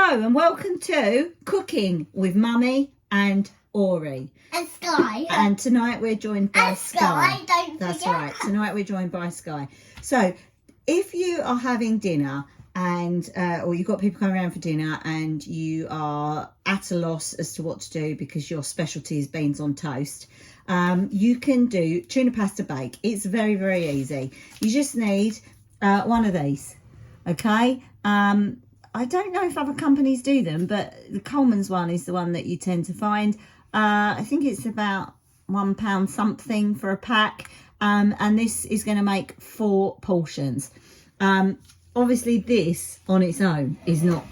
Hello and welcome to Cooking with Mummy and Ori. And Sky. And tonight we're joined by Sky. That's right. Tonight we're joined by Sky. So if you are having dinner and or you've got people coming around for dinner and you are at a loss as to what to do because your specialty is beans on toast, you can do tuna pasta bake. It's very, very easy. You just need one of these. Okay. I don't know if other companies do them, but the Coleman's one is the one that you tend to find. I think it's about £1 something for a pack. And this is going to make 4 portions. Obviously this on its own is not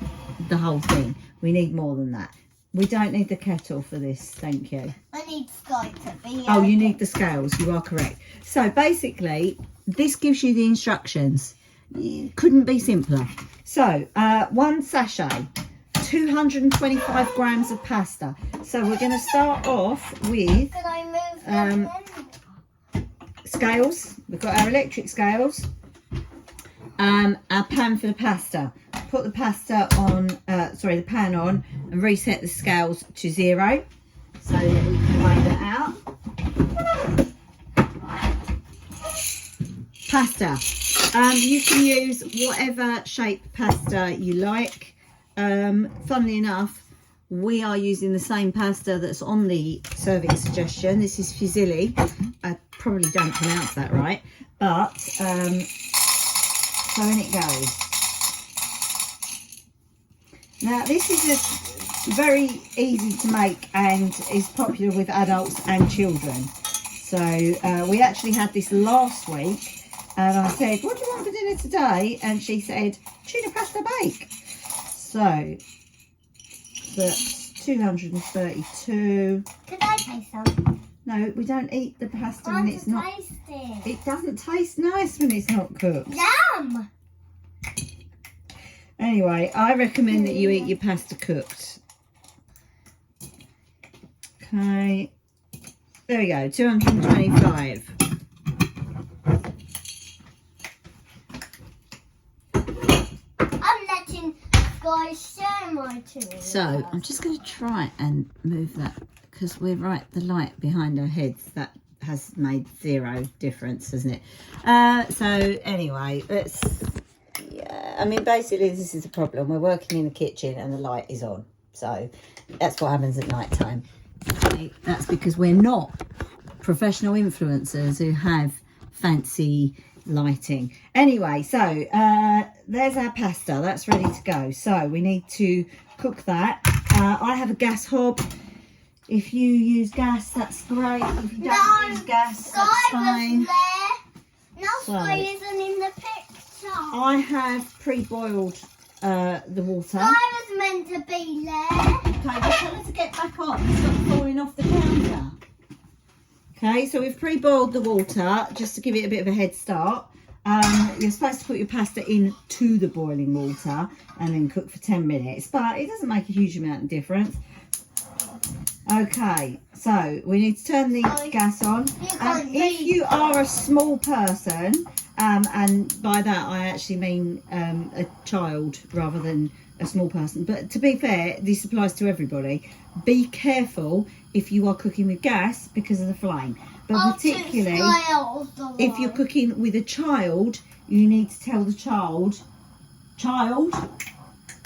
the whole thing. We need more than that. We don't need the kettle for this, thank you. I need Sky to be. Oh, you need the scales, you are correct. So basically, this gives you the instructions. It couldn't be simpler. So, 1 sachet, 225 grams of pasta. So we're going to start off with Can I move scales. We've got our electric scales. Our pan for the pasta. Put the pasta on, the pan on and reset the scales to 0 so that we can weigh that out. Pasta. You can use whatever shape pasta you like. Funnily enough, we are using the same pasta that's on the serving suggestion. This is fusilli. I probably don't pronounce that right, but so in it goes. Now this is very easy to make and is popular with adults and children. So we actually had this last week. And I said, what do you want for dinner today? And she said, tuna pasta bake. So, that's 232. Could I taste some? No, we don't eat the pasta I when want it's to not. taste it. It doesn't taste nice when it's not cooked. Yum! Anyway, I recommend that you eat your pasta cooked. Okay. There we go, 225. Sky share my tuna. So I'm just going to try and move that because we're right, the light behind our heads, that has made 0 difference, hasn't it? So anyway, I mean, basically this is the problem. We're working in the kitchen and the light is on. So that's what happens at night time. Okay, that's because we're not professional influencers who have fancy lighting. Anyway, so there's our pasta, that's ready to go. So we need to cook that. I have a gas hob. If you use gas, that's great. If you don't use gas, that's fine. No, Sky isn't in the picture. I have pre-boiled the water. Sky was meant to be there. Okay, just tell her to get back on and stop falling off the counter. Okay, so we've pre-boiled the water just to give it a bit of a head start. You're supposed to put your pasta into the boiling water and then cook for 10 minutes, but it doesn't make a huge amount of difference. Okay, so we need to turn the gas on. If you are a small person, and by that I actually mean a child rather than a small person, but to be fair, this applies to everybody. Be careful if you are cooking with gas because of the flame, but particularly if you're cooking with a child, you need to tell the child,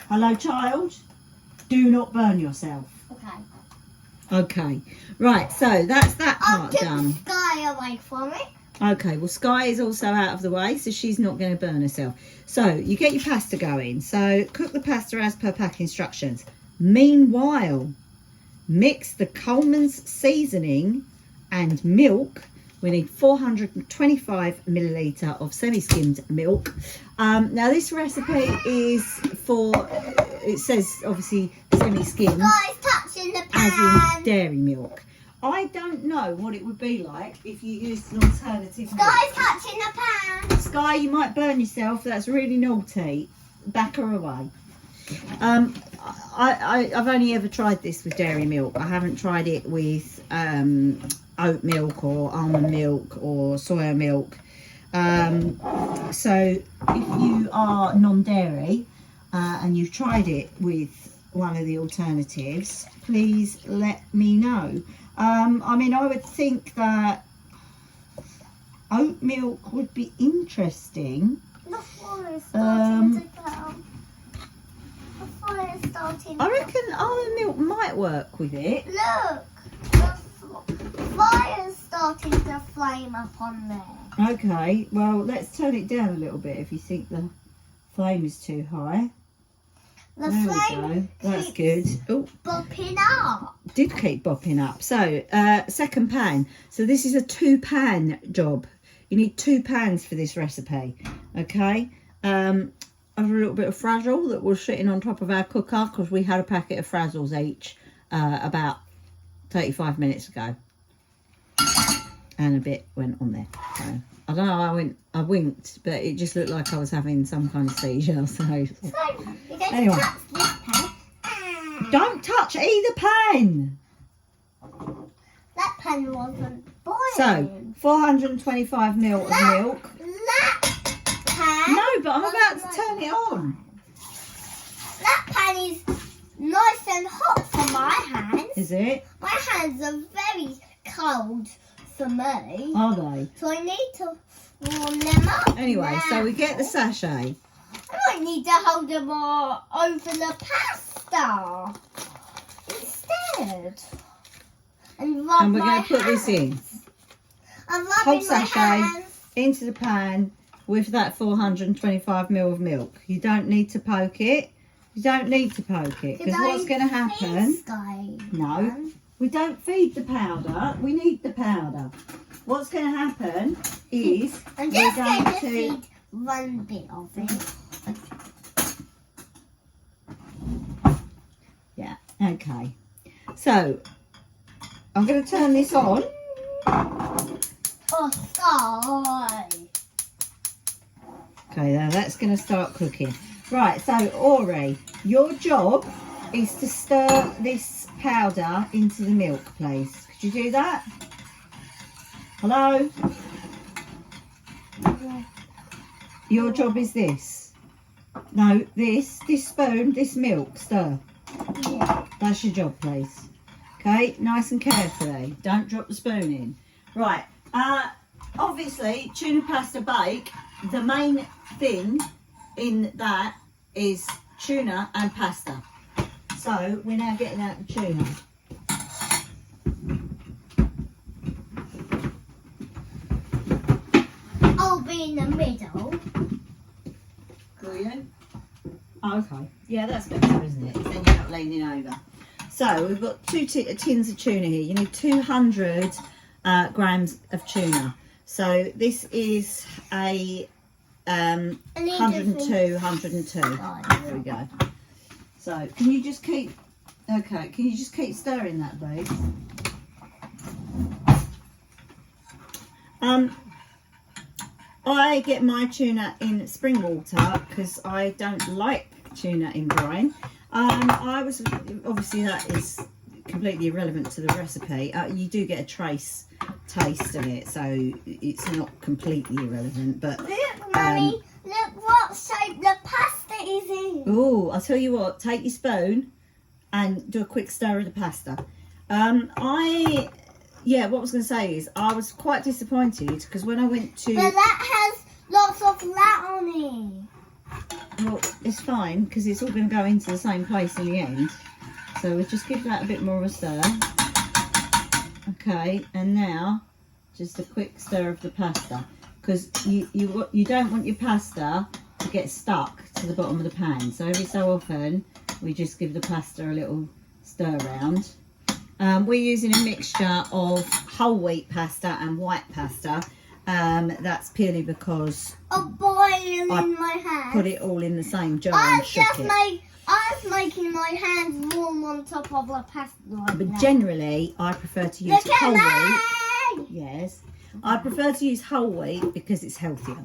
hello child, do not burn yourself. Okay, right, so that's that part done. Sky away from it. Okay, well Sky is also out of the way, so she's not going to burn herself. So you get your pasta going. So cook the pasta as per pack instructions. Meanwhile, mix the Coleman's seasoning and milk. We need 425 milliliter of semi-skimmed milk. Now this recipe is for, it says obviously semi-skimmed, Sky's touching the as pan. in dairy milk. I don't know what it would be like if you used an alternative milk. Sky's touching the pan. Sky, you might burn yourself. That's really naughty. Back her away. I've only ever tried this with dairy milk. I haven't tried it with oat milk or almond milk or soya milk. So if you are non-dairy, and you've tried it with one of the alternatives, please let me know. I mean, I would think that oat milk would be interesting. The fire is starting to go. The fire is starting. I reckon almond milk might work with it. Look, the fire is starting to flame up on there. Okay, well, let's turn it down a little bit if you think the flame is too high. The There we flame go. That's keeps good. Oh, bopping up. did keep bopping up. So, second pan. So this is a 2-pan job. You need 2 pans for this recipe. Okay. I've a little bit of frazzle that was sitting on top of our cooker because we had a packet of frazzles each about 35 minutes ago. And a bit went on there. So, I don't know, I winked, but it just looked like I was having some kind of seizure. So So, you're going anyway. to touch this pan. Don't touch either pan. That pan wasn't boiling. So 425 ml of milk. That pan. No, but I'm about to turn it on. That pan is nice and hot for my hands. Is it? My hands are very cold for me. Are they? So I need to warm them up. Anyway, now. so we get the sachet. I might need to hold them over the pasta instead. And rub And we're my going to put this in. hands. I'm Whole rubbing my sachet hands. into the pan with that 425 ml of milk. You don't need to poke it. You don't need to poke it because what's going to happen? No, we don't feed the powder. We need the powder. What's going to happen is I'm we're just going going to to. feed one bit of it. Yeah. Okay. So I'm going to turn this on. Oh, sorry. Okay, now that's going to start cooking. Right, so Ori, your job is to stir this powder into the milk, please. Could you do that? Hello? Your job is this. No, this spoon, this milk, stir. Yeah. That's your job, please. Okay, nice and carefully. Don't drop the spoon in. Right, obviously, tuna pasta bake, the main thing in that is tuna and pasta. So we're now getting out the tuna. I'll be in the middle. Will you? Oh, okay. Yeah, that's better, isn't it? Then you're not leaning over. So we've got 2 tins of tuna here. You need 200 grams of tuna. So this is a 102, 102. There we go. So can you just keep stirring that, please? I get my tuna in spring water because I don't like tuna in brine. Obviously that is completely irrelevant to the recipe. You do get a trace taste of it, so it's not completely irrelevant. But Look, Mummy, look what shape the pasta is in. oh, I'll tell you what. Take your spoon and do a quick stir of the pasta. What I was going to say is I was quite disappointed because when I went to... But that has lots of fat on it. Well, it's fine because it's all going to go into the same place in the end. So we'll just give that a bit more of a stir. Okay, and now just a quick stir of the pasta because you don't want your pasta to get stuck to the bottom of the pan. So every so often we just give the pasta a little stir round. We're using a mixture of whole wheat pasta and white pasta. That's purely because Of boiling in my hand. put it all in the same jar and shook it. I was making my hands warm on top of the pasta. Like But that. generally, I prefer to use Look at whole wheat. me! Yes, I prefer to use whole wheat because it's healthier.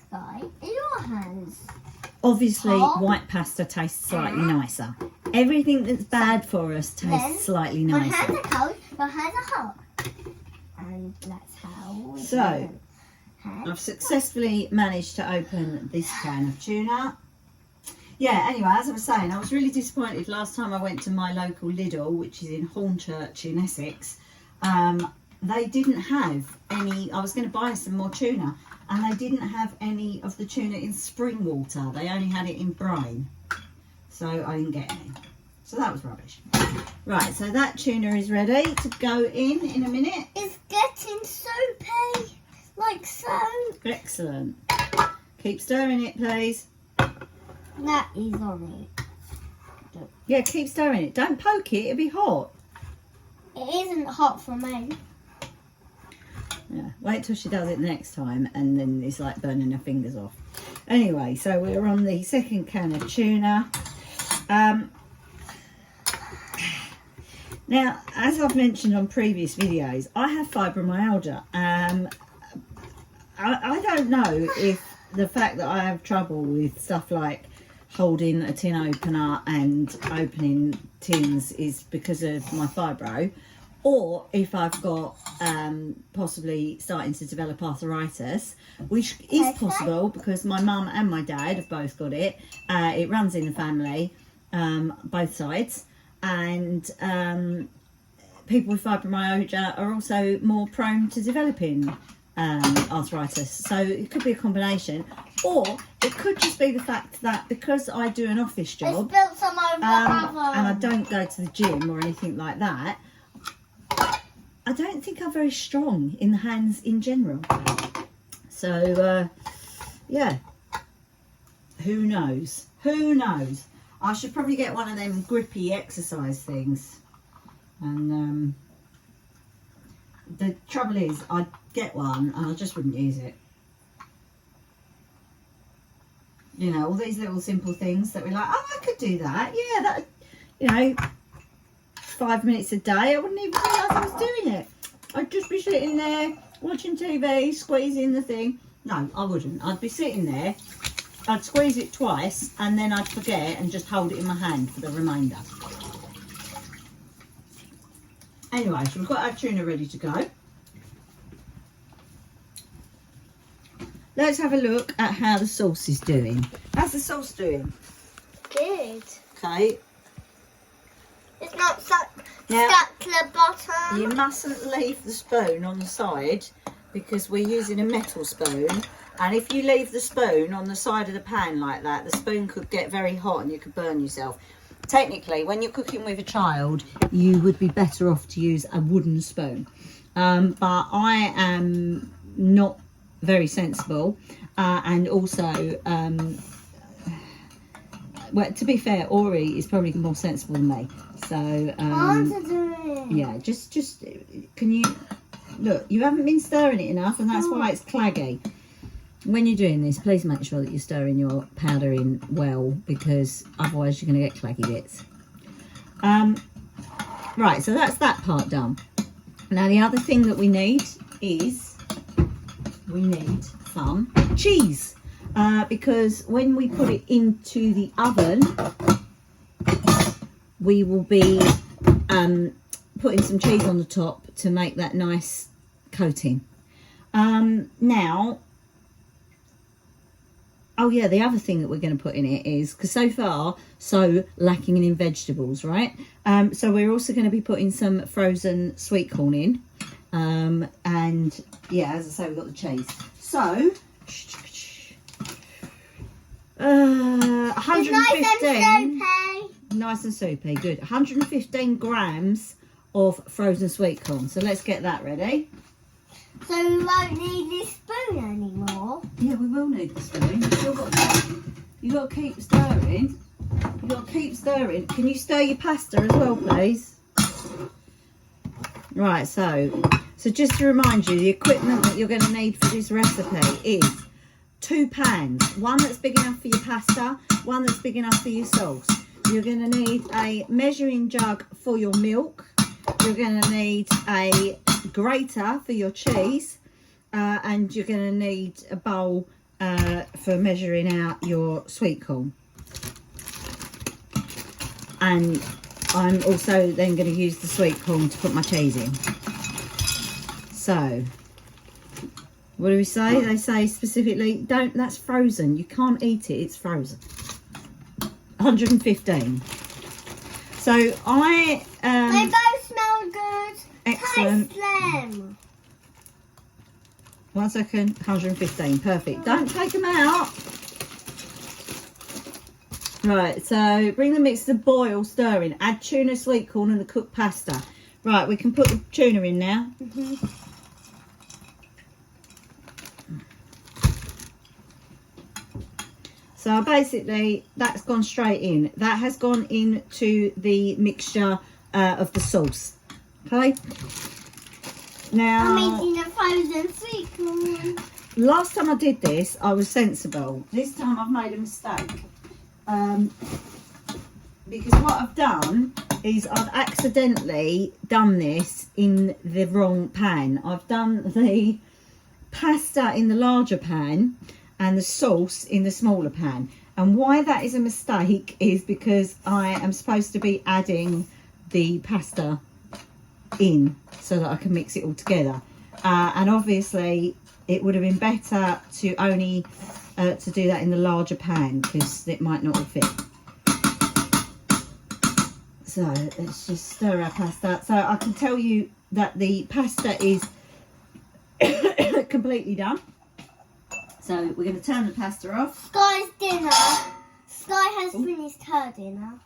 Sky, in your hands. Obviously, Hot. white pasta tastes slightly nicer. Everything that's bad for us tastes Then, slightly My nicer. hands are cold, my hands are hot. And that's how we So, do it. I've successfully managed to open this can of tuna. Yeah, anyway, as I was saying, I was really disappointed last time I went to my local Lidl, which is in Hornchurch in Essex. They didn't have any. I was going to buy some more tuna, and they didn't have any of the tuna in spring water. They only had it in brine, so I didn't get any. So that was rubbish. Right, so that tuna is ready to go in a minute. It's getting soupy, like so. Excellent. Keep stirring it, please. That is on it. Yeah, keep stirring it. Don't poke it, it'll be hot. It isn't hot for me. Yeah, wait till she does it next time, and then it's like burning her fingers off. Anyway, so we're on the second can of tuna. Now, as I've mentioned on previous videos, I have fibromyalgia. I don't know if the fact that I have trouble with stuff like holding a tin opener and opening tins is because of my fibro, or if I've got possibly starting to develop arthritis, which is possible because my mum and my dad have both got it. It runs in the family, both sides, and people with fibromyalgia are also more prone to developing arthritis. So it could be a combination, or it could just be the fact that because I do an office job It's built some over and I don't go to the gym or anything like that, I don't think I'm very strong in the hands in general. So yeah, who knows? Who knows? I should probably get one of them grippy exercise things. And the trouble is, I'd get one and I just wouldn't use it. You know, all these little simple things that we're like, oh, I could do that. Yeah, that, you know, 5 minutes a day, I wouldn't even realise I was doing it. I'd just be sitting there watching TV, squeezing the thing. No, I wouldn't. I'd be sitting there, I'd squeeze it twice, and then I'd forget and just hold it in my hand for the remainder. Anyway, so we've got our tuna ready to go. Let's have a look at how the sauce is doing. How's the sauce doing? Good. Okay. It's not stuck Now, to the bottom. you mustn't leave the spoon on the side because we're using a metal spoon. And if you leave the spoon on the side of the pan like that, the spoon could get very hot and you could burn yourself. Technically, when you're cooking with a child, you would be better off to use a wooden spoon. But I am not very sensible. And also, well, to be fair, Ori is probably more sensible than me. So, I want to do it. yeah, just, can you, look, you haven't been stirring it enough and that's why it's claggy. When you're doing this, please make sure that you're stirring your powder in well, because otherwise you're going to get claggy bits. Right, so that's that part done. Now the other thing that we need is we need some cheese, because when we put it into the oven, we will be putting some cheese on the top to make that nice coating. Now, oh yeah, the other thing that we're going to put in it is, because so far, so lacking in vegetables, right? So we're also going to be putting some frozen sweet corn in. And yeah, as I say, we've got the cheese. So, 115, nice and soupy, good. 115 grams of frozen sweet corn. So let's get that ready. So we won't need this spoon anymore. Yeah, we will need the spoon. You've got to keep stirring. You've got to keep stirring. Can you stir your pasta as well, please? Right, so just to remind you, the equipment that you're going to need for this recipe is 2 pans. One that's big enough for your pasta, one that's big enough for your sauce. You're going to need a measuring jug for your milk. You're going to need a grater for your cheese, and you're going to need a bowl for measuring out your sweet corn. And I'm also then going to use the sweet corn to put my cheese in. So, what do we say? They say specifically, don't, that's frozen. You can't eat it, it's frozen. 115. So I They both smell good. excellent. Taste them. 1 second. 115. Perfect. Don't take them out. Right, so bring the mix to the boil, stirring. Add tuna, sweet corn and the cooked pasta. Right, we can put the tuna in now. So basically, that's gone straight in. That has gone into the mixture of the sauce. Okay? Now, I'm making a frozen sweet corn. last time I did this, I was sensible. This time I've made a mistake. Because what I've done is I've accidentally done this in the wrong pan. I've done the pasta in the larger pan and the sauce in the smaller pan. And why that is a mistake is because I am supposed to be adding the pasta in so that I can mix it all together. And obviously it would have been better to only to do that in the larger pan because it might not have fit. So let's just stir our pasta. So I can tell you that the pasta is completely done. So we're going to turn the pasta off. Sky's dinner. Sky has finished her dinner.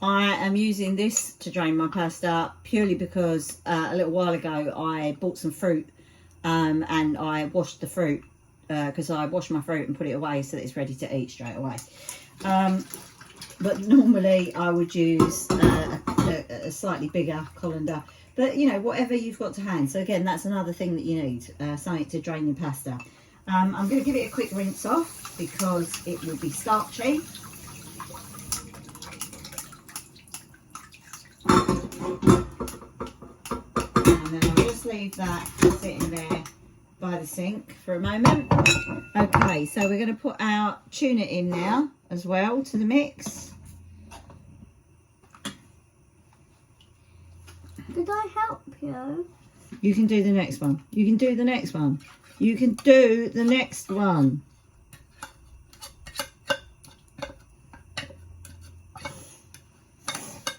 I am using this to drain my pasta purely because a little while ago I bought some fruit and I washed the fruit because I washed my fruit and put it away so that it's ready to eat straight away. But normally I would use a slightly bigger colander. But, you know, whatever you've got to hand. So, again, that's another thing that you need, something to drain your pasta. I'm going to give it a quick rinse off because it will be starchy. And then I'll just leave that sitting there by the sink for a moment. Okay, so we're going to put our tuna in now as well to the mix. Did I help you? You can do the next one. You can do the next one. You can do the next one.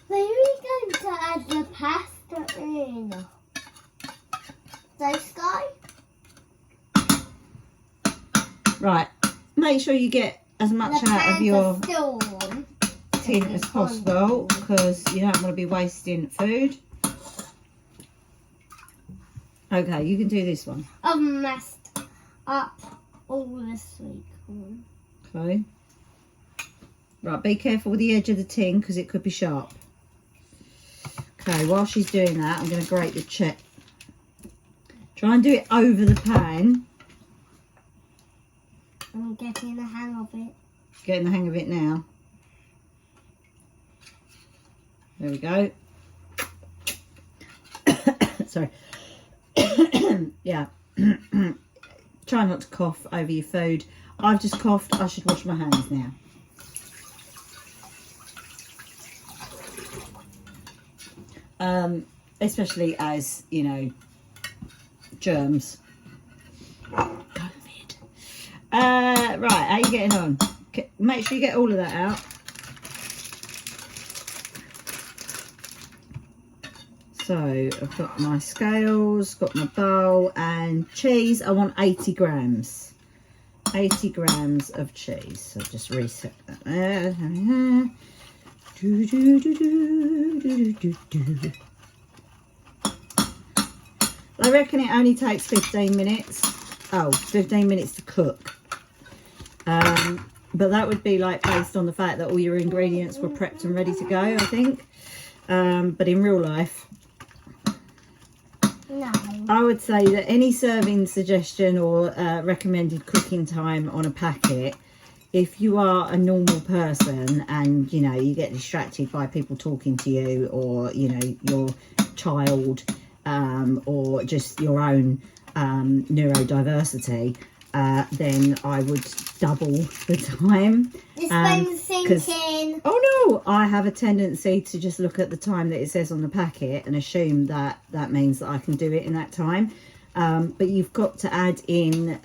Were you going to add the pasta in? So, Sky? Right. Make sure you get as much out of your tin as possible because you don't want to be wasting food. Okay, you can do this one. I've messed up all the sweet corn. Okay. Right, be careful with the edge of the tin because it could be sharp. Okay, while she's doing that, I'm going to grate the cheese. Try and do it over the pan. I'm getting the hang of it. Getting the hang of it now. There we go. Sorry. Yeah. Try not to cough over your food. I've just coughed. I should wash my hands now. Especially as, you know, germs. COVID. Right, how are you getting on? Make sure you get all of that out. So I've got my scales, got my bowl, and cheese. I want 80 grams. 80 grams of cheese. So just reset that there. I reckon it only takes 15 minutes. Oh, 15 minutes to cook. But that would be like based on the fact that all your ingredients were prepped and ready to go, I think. But in real life, No. I would say that any serving suggestion or recommended cooking time on a packet, if you are a normal person and, you know, you get distracted by people talking to you or, you know, your child or just your own neurodiversity, then I would double the time. This one's sinking. Oh no, I have a tendency to just look at the time that it says on the packet and assume that that means that I can do it in that time. But you've got to add in,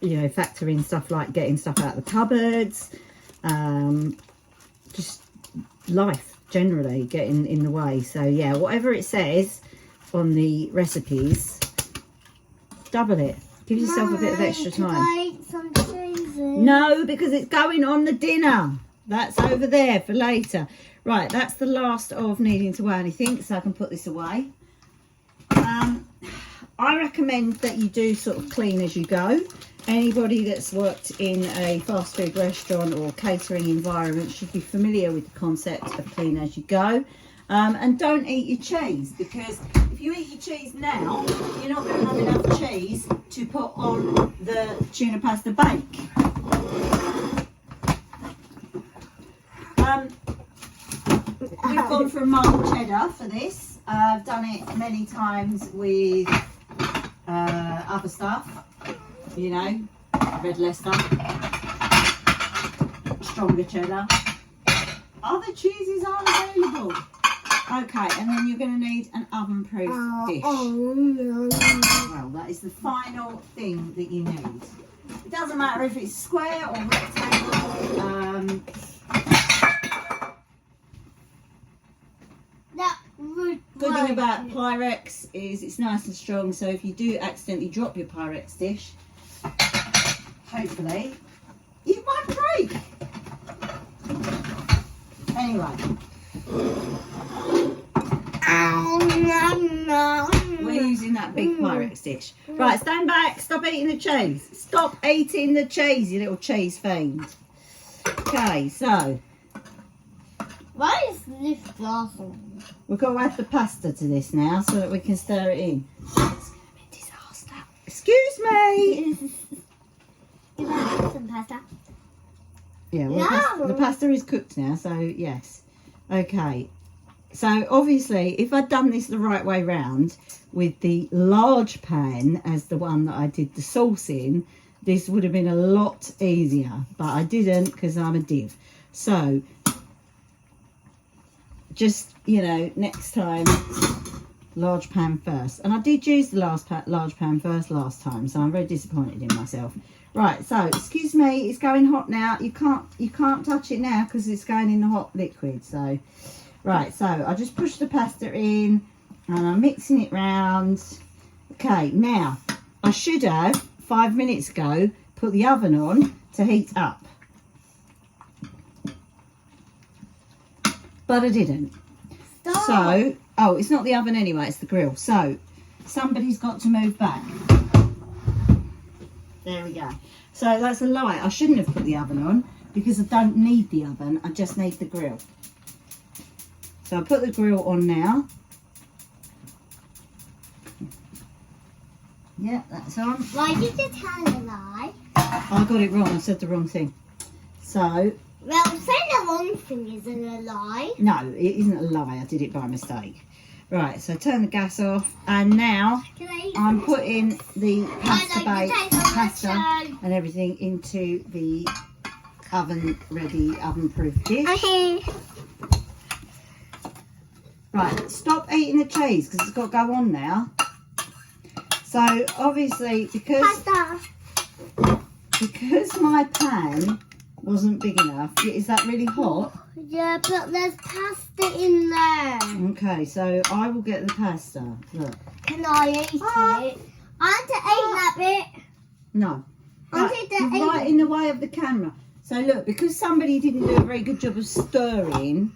you know, factor in stuff like getting stuff out of the cupboards, just life generally getting in the way. So yeah, whatever it says on the recipes, double it. Give yourself a bit of extra time. I eat some cheese? No, because it's going on the dinner. That's over there for later. Right, that's the last of needing to weigh anything, so I can put this away. I recommend that you do sort of clean as you go. Anybody that's worked in a fast food restaurant or catering environment should be familiar with the concept of clean as you go. And don't eat your cheese, because if you eat your cheese now, you're not going to have enough cheese to put on the tuna pasta bake. We've gone for a mild cheddar for this. I've done it many times with other stuff, you know, red Leicester, stronger cheddar. Other cheeses are available. Okay, and then you're going to need an oven-proof dish. Well, that is the final thing that you need. It doesn't matter if it's square or rectangle. Good thing about Pyrex is it's nice and strong, so if you do accidentally drop your Pyrex dish, hopefully it won't break. Anyway, we're using that big Pyrex dish. Right, stand back. Stop eating the cheese. Stop eating the cheese, you little cheese fiend. Okay, so why is this glass on? we've got to add the pasta to this now so that we can stir it in. It's going to be a disaster. Excuse me. Can I have some pasta? Yeah, well, the pasta is cooked now, so yes. Okay. So obviously, if I'd done this the right way round with the large pan as the one that I did the sauce in, this would have been a lot easier. But I didn't because I'm a div. So just, you know, next time, large pan first. And I did use the large pan first last time, so I'm very disappointed in myself. Right, so excuse me, it's going hot now. You can't touch it now because it's going in the hot liquid. So right, so I just push the pasta in and I'm mixing it round. Okay, now I should have 5 minutes ago put the oven on to heat up, but I didn't. Stop. So, oh, it's not the oven anyway, it's the grill. So somebody's got to move back. There we go. So that's a lie. I shouldn't have put the oven on because I don't need the oven. I just need the grill. So I put the grill on now. Yeah, that's on. Why did you tell a lie? I got it wrong. I said the wrong thing. So, Well, saying the wrong thing isn't a lie. no, it isn't a lie. I did it by mistake. Right, so turn the gas off. And now Can I eat I'm some? putting the pasta like bake, the taste of pasta the and everything into the oven-ready, oven-proof dish. Okay. Right, stop eating the cheese because it's got to go on now. So obviously, because my pan wasn't big enough, is that really hot? Yeah, but there's pasta in there. Okay, so I will get the pasta. Look. Can I eat it? I want to eat that bit. No. I want to You're eat right in the way of the camera. So look, because somebody didn't do a very good job of stirring,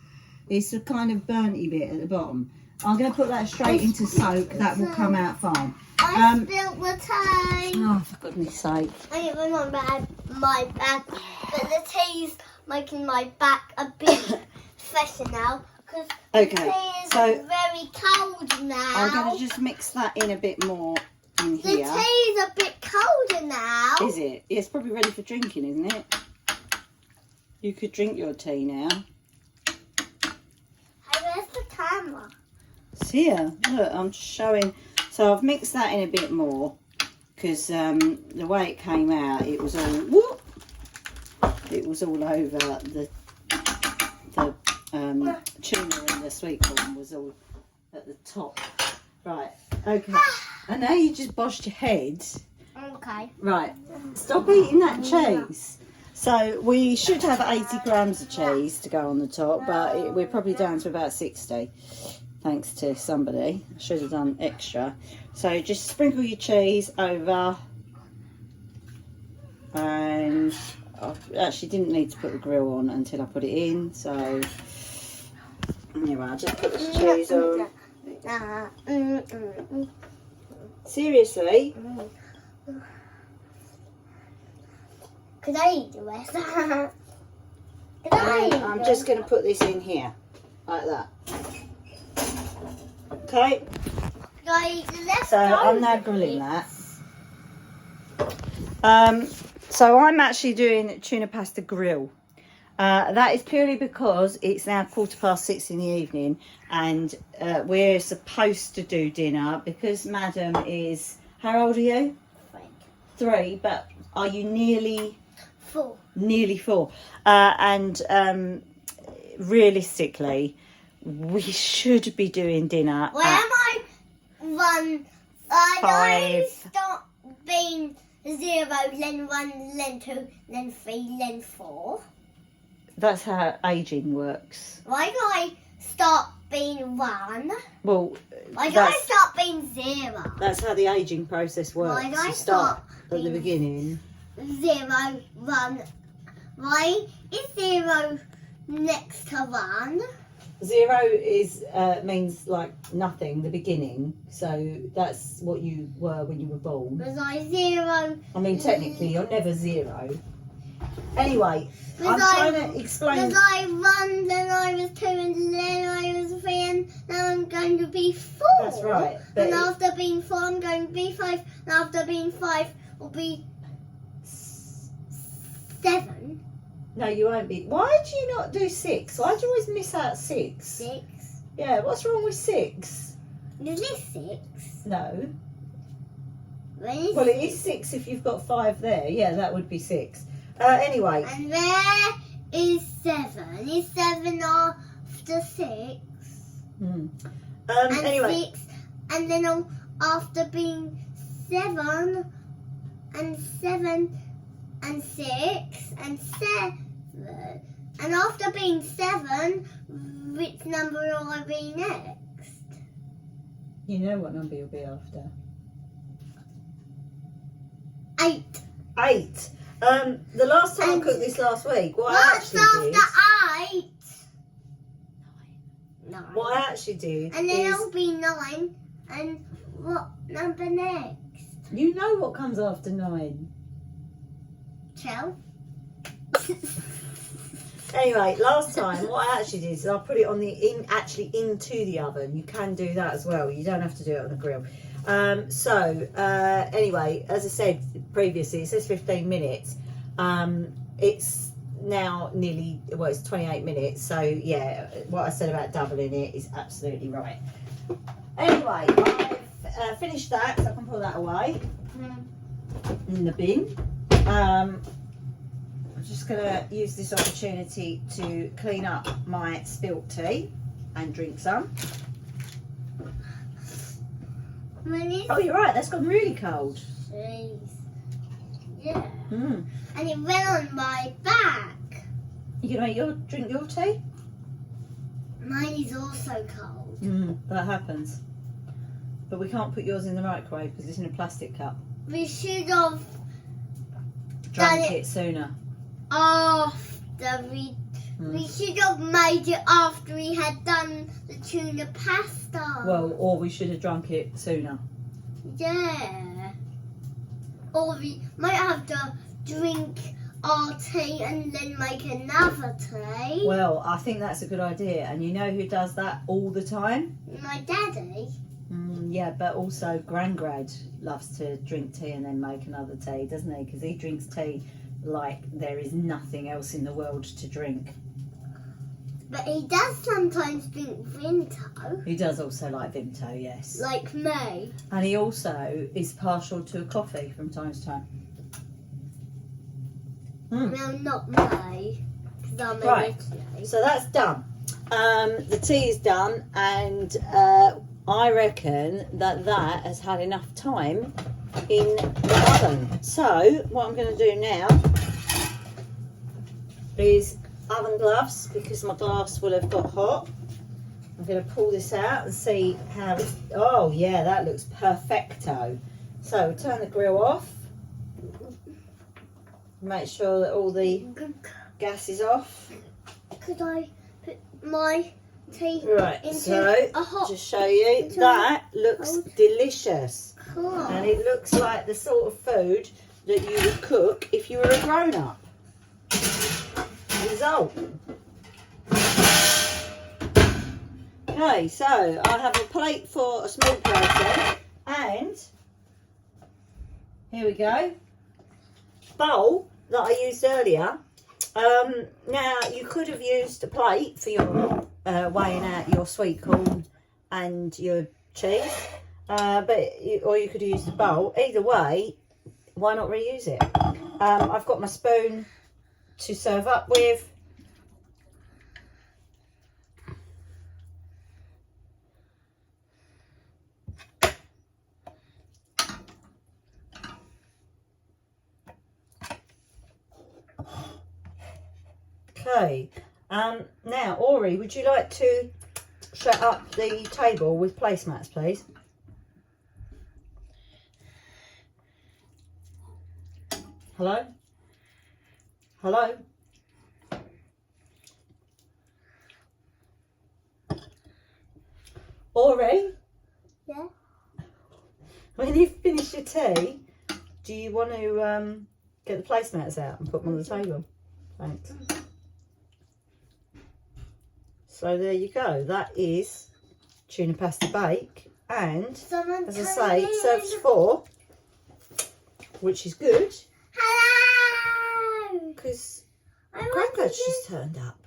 it's a kind of burnty bit at the bottom. I'm going to put that straight into soak. That will come out fine. I spilled the tea. Oh, for goodness sake. I get my back, but the tea's making my back a bit fresher now because Okay, the tea is so very cold now. I'm going to just mix that in a bit more in The here. tea's a bit colder now. Is it? Yeah, it's probably ready for drinking, isn't it? You could drink your tea now. Hey, where's the camera? It's here. Look, I'm just showing. So I've mixed that in a bit more because the way it came out, it was all whoop. It was all over the tuna and the sweet corn was all at the top. Right. Okay. And now you just boshed your head. Okay. Right. Stop eating that cheese. So we should have 80 grams of cheese to go on the top, but we're probably down to about 60, thanks to somebody. I should have done extra. So just sprinkle your cheese over, and I actually didn't need to put the grill on until I put it in. So anyway, I just put the cheese on. Seriously? Could I eat the rest? I'm just going to put this in here, like that. Okay. Could I eat the left? So I'm now grilling that. So I'm actually doing tuna pasta grill. That is purely because it's now 6:15 in the evening, and we're supposed to do dinner because Madam is, how old are you? 3, but are you nearly 4? Nearly 4. And realistically, we should be doing dinner. Why am I 1? I start being 0, then 1, then 2, then 3, then 4. That's how aging works. Why do I start being 1? Well, Why do I start being 0? that's how the aging process works. Why do I You start start at the beginning. 0, 1. Why is 0 next to 1? 0 is means like nothing, the beginning. So that's what you were when you were born. Was I 0? I mean, technically, you're never 0. Anyway, Was I'm I- trying to explain. Was I 1, then I was 2, and then I was 3, and now I'm going to be 4. That's right. But And after being 4, I'm going to be 5. And after being 5, will be 7. no, you won't be. Why do you not do 6? Why do you always miss out 6? 6. Yeah, what's wrong with 6? Is this 6? No. When is Well, it is 6 if you've got 5 there. Yeah, that would be 6. Anyway. And where is 7? Is 7 after 6? And And 6. And then after being 7, and 7, and 6, and 7. And after being 7, which number will I be next? you know what number you'll be after. 8. 8. The last time I cooked this last week, what I What's actually did. after 8? 9. What I actually did And then is, it'll be 9. And what number next? you know what comes after 9. 12. Anyway, last time what I actually did is I put it on actually into the oven. You can do that as well. You don't have to do it on the grill. Anyway, as I said previously, it says 15 minutes. It's now nearly, well, it's 28 minutes. So yeah, what I said about doubling it is absolutely right. Anyway, I've finished that, so I can pull that away in the bin. I'm just going to use this opportunity to clean up my spilt tea and drink some. Oh, you're right, that's gone really cold. Jeez. Yeah. Mm. And it went on my back. You going to drink your tea? Mine is also cold. That happens. But we can't put yours in the microwave because it's in a plastic cup. We should have Drunk done it sooner. after we should have made it after we had done the tuna pasta. Well, or we should have drunk it sooner. Yeah. Or we might have to drink our tea and then make another tea. Well, I think that's a good idea. And you know who does that all the time? My daddy. Yeah, but also Grandad loves to drink tea and then make another tea, doesn't he? Because he drinks tea like there is nothing else in the world to drink. But he does sometimes drink Vimto. He does also like Vimto, yes. Like me. And he also is partial to a coffee from time to time. No, not me. Because I'm Right. a So that's done. The tea is done, and I reckon that has had enough time in the oven. So what I'm going to do now is oven gloves because my glass will have got hot. I'm going to pull this out and see how it's... Oh, yeah, that looks perfecto. So turn the grill off. Make sure that all the gas is off. Could I put my tea Right, into so a hot... just show you. That looks delicious. Cool. And it looks like the sort of food that you would cook if you were a grown-up. Result. Okay, so I have a plate for a small person, and here we go. Bowl that I used earlier. Now you could have used a plate for your weighing out your sweet corn and your cheese, or you could have used a bowl. Either way, why not reuse it? I've got my spoon to serve up with. Okay, now Ori, would you like to set up the table with placemats, please? Hello? Hello? Ori? Yeah? When you've finished your tea, do you want to get the placemats out and put them on the table? Thanks. So there you go. That is tuna pasta bake, and as I say, it serves 4, which is good. Hello! Because Grandad's just turned up.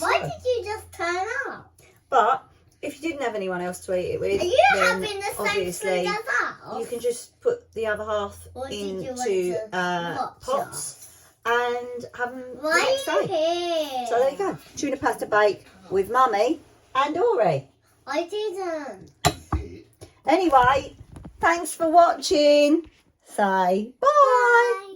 Why did you just turn up? But if you didn't have anyone else to eat it with, Are you then having the same obviously food as us? you can just put the other half Or did you want into to watch pots and have them the Why next are you day. here? So there you go. Tuna pasta bake with Mummy and Ori. I didn't. Anyway, thanks for watching. Say bye. Bye.